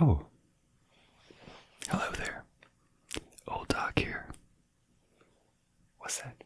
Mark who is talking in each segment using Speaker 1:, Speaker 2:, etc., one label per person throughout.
Speaker 1: Oh, hello there. Old Doc here. What's that?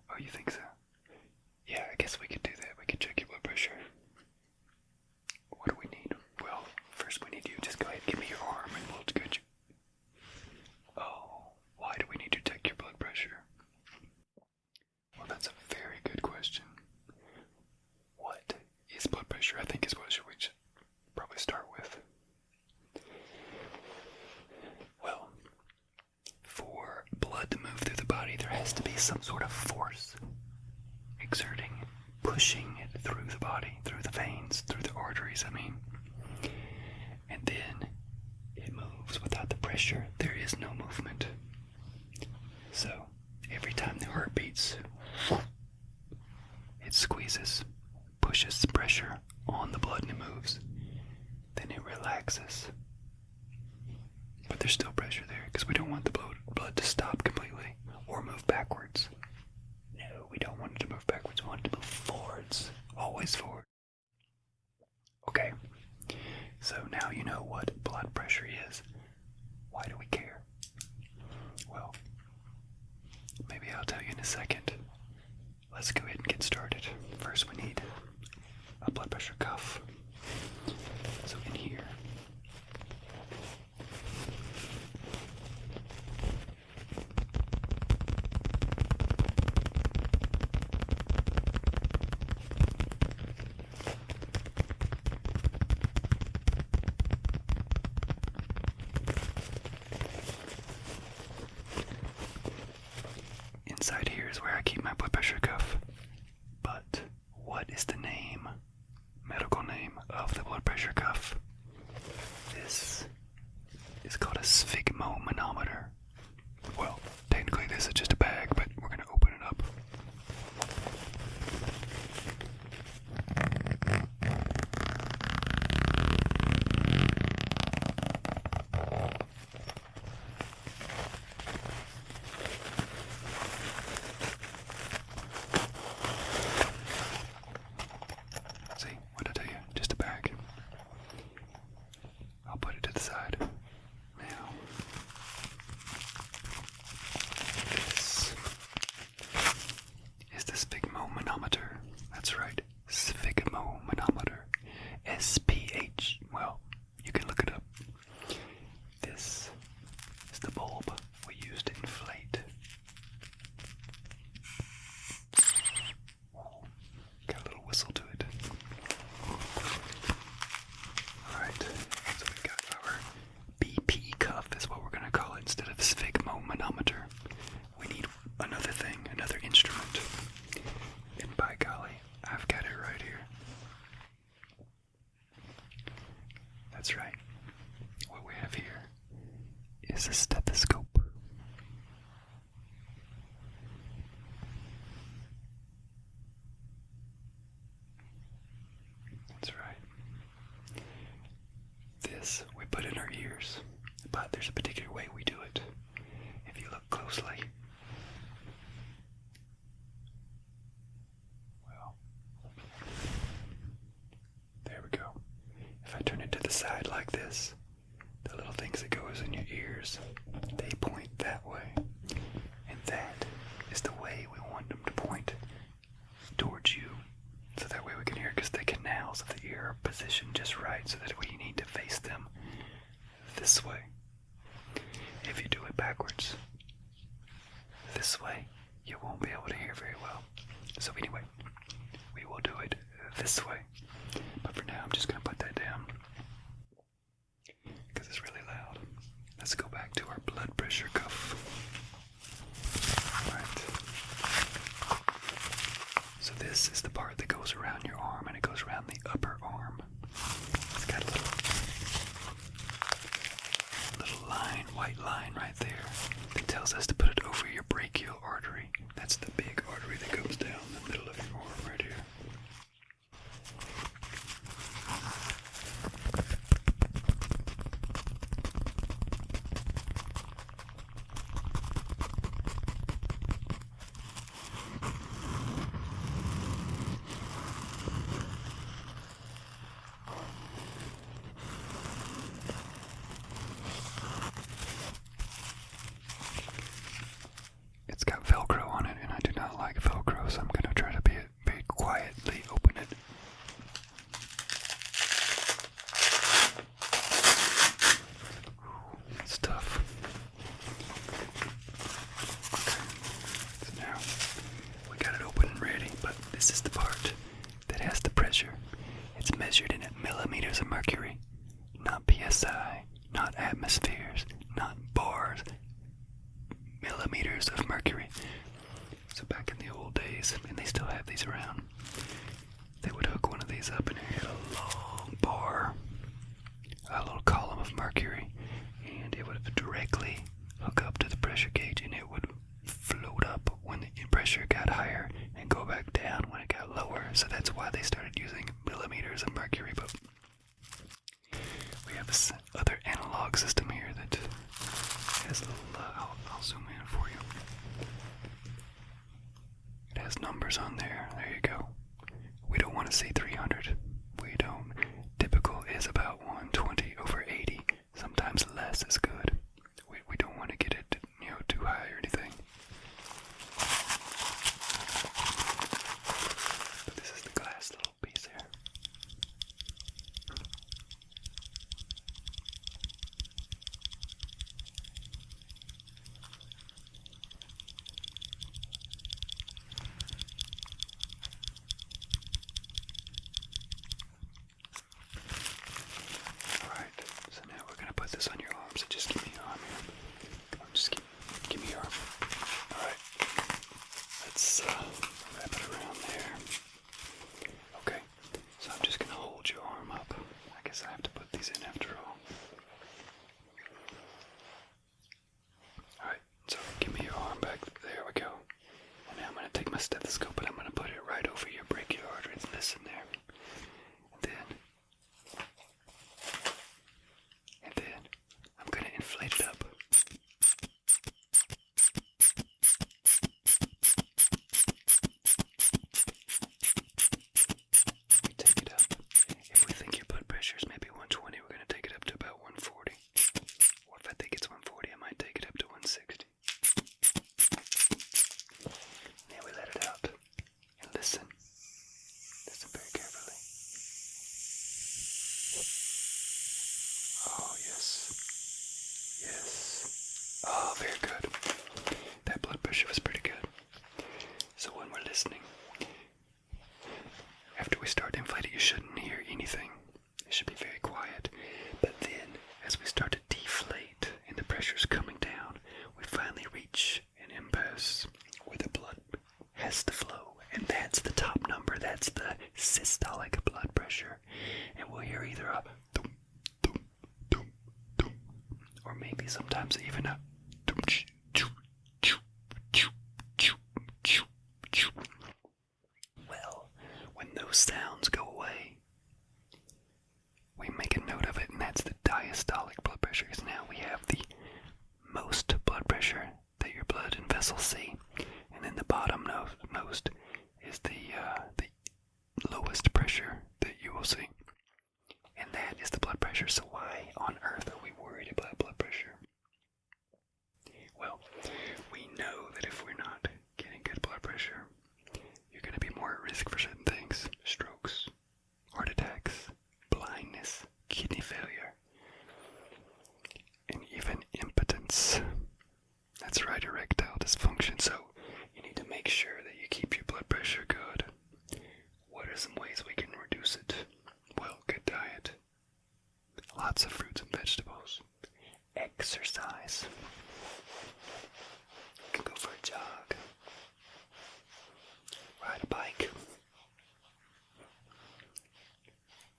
Speaker 1: Oh, you think so? Yeah, I guess we could do that. We could check your blood pressure. What do we need? Well, first we need you. Just go ahead and give me your arm and we'll get you. Oh, why do we need to check your blood pressure? Well, that's a very good question. What is blood pressure? I think is what we should probably start with. Well, for blood to move through the body, there has to be some sort of force exerting, pushing it through the body, through the veins, through the arteries, and then it moves. Without the pressure, there is no movement. So, every time the heart beats, it squeezes, pushes the pressure on the blood and it moves. Then it relaxes. But there's still pressure there because we don't want the blood to stop completely or move backwards. No, we don't want it to move backwards. We want it to move forwards. Always forward. Okay, so now you know what blood pressure is. Why do we care? Well, maybe I'll tell you in a second. Let's go ahead and get started. First we need a blood pressure cuff. So in here, inside here is where I keep my blood pressure cuff. But what is the name, medical name, of the blood pressure cuff? This is called a sphygmomanometer. Well, technically this is just a bag, but we're going to open it up. See, what did I tell you? Just a bag. I'll put it to the side. Now, this is the sphygmomanometer. That's right, sphygmomanometer. SPH. Well, you can look it up. This is the bulb we use to inflate. Got a little whistle to it. Alright, so we've got our BP cuff is what we're going to call it instead of sphygmomanometer. We need another thing, another instrument. And by golly, I've got it right here. That's right. What we have here is a stethoscope. That's right. This we put in our ears, but there's a particular way we do it. If you look closely, well, there we go. If I turn it to the side like this, the little things that goes in your ears, they point that way. And that is the way we want them to point towards you. So that way we can hear, because the canals of the ear are positioned just right so that we need to face them this way. If you do it backwards, this way, you won't be able to hear very well. So anyway, we will do it this way. But for now, I'm just going to put that down because it's really loud. Let's go back to our blood pressure cuff. Alright. So this is the part that goes around your arm, and it goes around the upper arm. It's got a little line, white line right there that tells us to put it over your brachial artery. That's the big artery that goes down the middle of your arm right here. mercury, not psi, not atmospheres, not bars, millimeters of mercury. So back in the old days, and they still have these around, they would hook one of these up and it had a long bar, a little column of mercury, and it would directly hook up to the pressure gauge, and it would float up when the pressure got higher and go back down when it got lower. So that's why they started using millimeters of mercury. But we have this other analog system here that has a little, I'll zoom in for you. It has numbers on there. There you go. We don't want to see 300. We don't. Typical is about 120/80. Sometimes less is good. We don't want to get it, too high or anything. But this is the glass little piece here. Put this on your arm, so just give me your arm here. Just give me your arm. Alright. Let's wrap it around there. Okay. So I'm just gonna hold your arm up. I guess I have to put these in after all. Alright, so give me your arm back. There we go. And now I'm gonna take my stethoscope and I'm gonna put it right over your brachial artery. Listen there. And then I'm going to inflate it up. We take it up. If we think your blood pressure is maybe 120, we're going to take it up to about 140. Or if I think it's 140, I might take it up to 160. Now we let it out. And listen. Listen very carefully. Oh, yes. Yes. Oh, very good. That blood pressure was pretty good. So when we're listening, after we start to inflate it, you shouldn't hear anything. It should be very quiet. But then, as we start to deflate and the pressure's coming down, we finally reach an impasse where the blood has to flow. And that's the top number. That's the systolic blood pressure. And we'll hear either a thump, thump, thump, thump, or maybe sometimes even a thump, choo, choo, choo, choo, choo, choo. Well, when those sounds go away, we make a note of it, and that's the diastolic blood pressure, because now we have the most blood pressure that your blood and vessels see, and then the bottom most is the lowest pressure that you will see. And that is the blood pressure. So why on earth are we worried about blood pressure? Well, we know that if we're not getting good blood pressure, you're going to be more at risk for certain things. Strokes, heart attacks, blindness, kidney failure, and even impotence. That's right, erectile dysfunction. So you need to make sure that you keep your blood pressure good. What are some ways we can reduce it? Well, good diet. Lots of fruits and vegetables. Exercise. You can go for a jog. Ride a bike.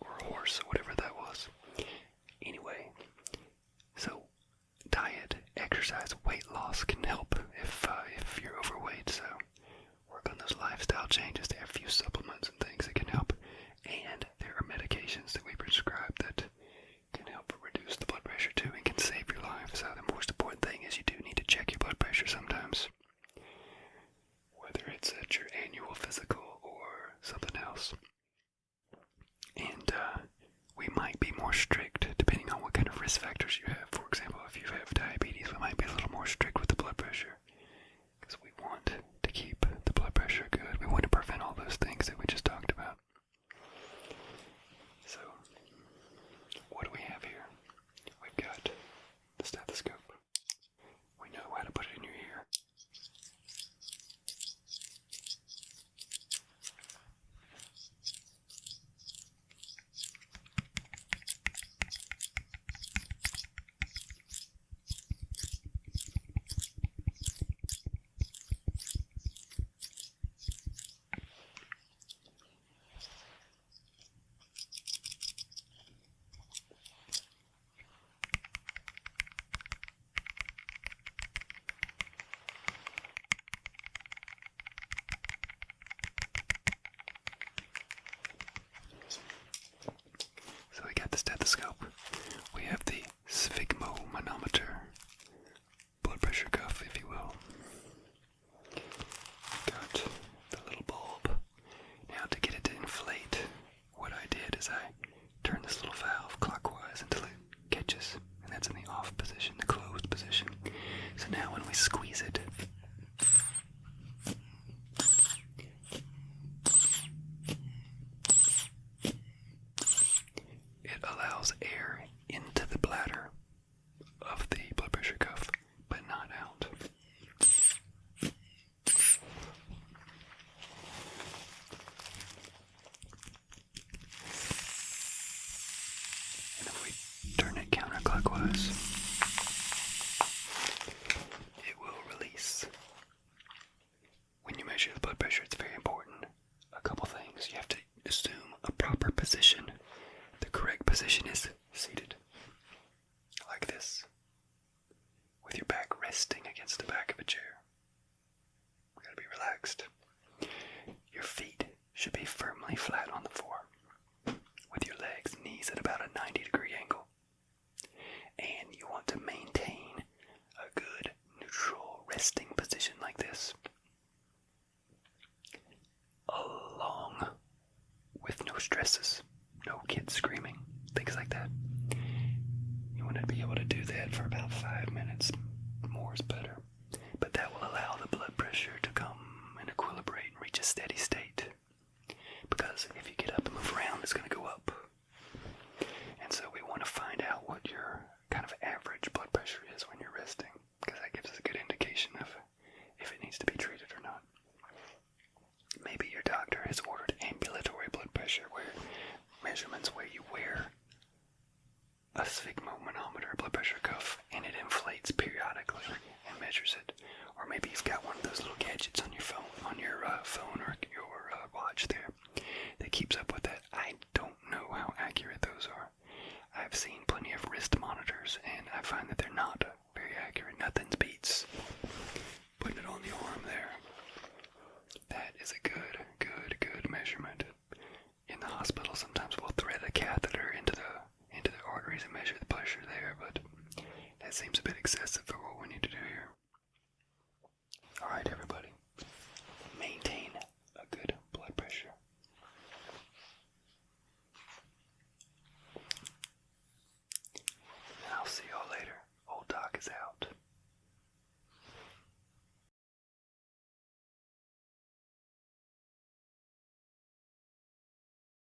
Speaker 1: Or a horse, or whatever that was. Anyway, so diet, exercise, weight loss can help if you're overweight. So work on those lifestyle changes. There are a few supplements and things that can help. And there are medications that we prescribe that can help reduce the blood pressure too and can save your life. So the most important thing is you do need to check your blood pressure sometimes. Whether it's at your annual physical or something else. And we might be more strict depending on what kind of risk factors you have. For example, if you have diabetes, we might be a little more strict with the blood pressure. Because we want to keep the blood pressure good. We want to prevent all those things that we just talked about. So, what do we have here? We've got the stethoscope. We know how to put it in your ear. allows air into the bladder of the blood pressure cuff, but not out. And if we turn it counterclockwise, it will release. When you measure the blood pressure, it's very important. A couple things. You have to assume a proper position. The correct position is seated, like this, with your back resting against the back of a chair. You gotta be relaxed. Your feet should be firmly flat on the floor, with your legs, knees at about a 90-degree angle. And you want to maintain a good, neutral, resting position like this, along with no stresses, no kids screaming, things like that. You want to be able to do that for about 5 minutes. More is better. But that will allow the blood pressure to come and equilibrate and reach a steady state. Because if you get up and move around, it's going to go up. And so we want to find out what your kind of average blood pressure is when you're resting, because that gives us a good indication of if it needs to be treated or not. Maybe your doctor has ordered ambulatory blood pressure measurements where you wear a sphygmomanometer blood pressure cuff and it inflates periodically and measures it. Or maybe you've got one of those little gadgets on your phone, or your watch there that keeps up with that. I don't know how accurate those are. I've seen plenty of wrist monitors and I find that they're not very accurate. Nothing beats putting it on the arm there. That is a good measurement. In the hospital, sometimes we'll thread a catheter into the arteries and measure the pressure there, but that seems a bit excessive.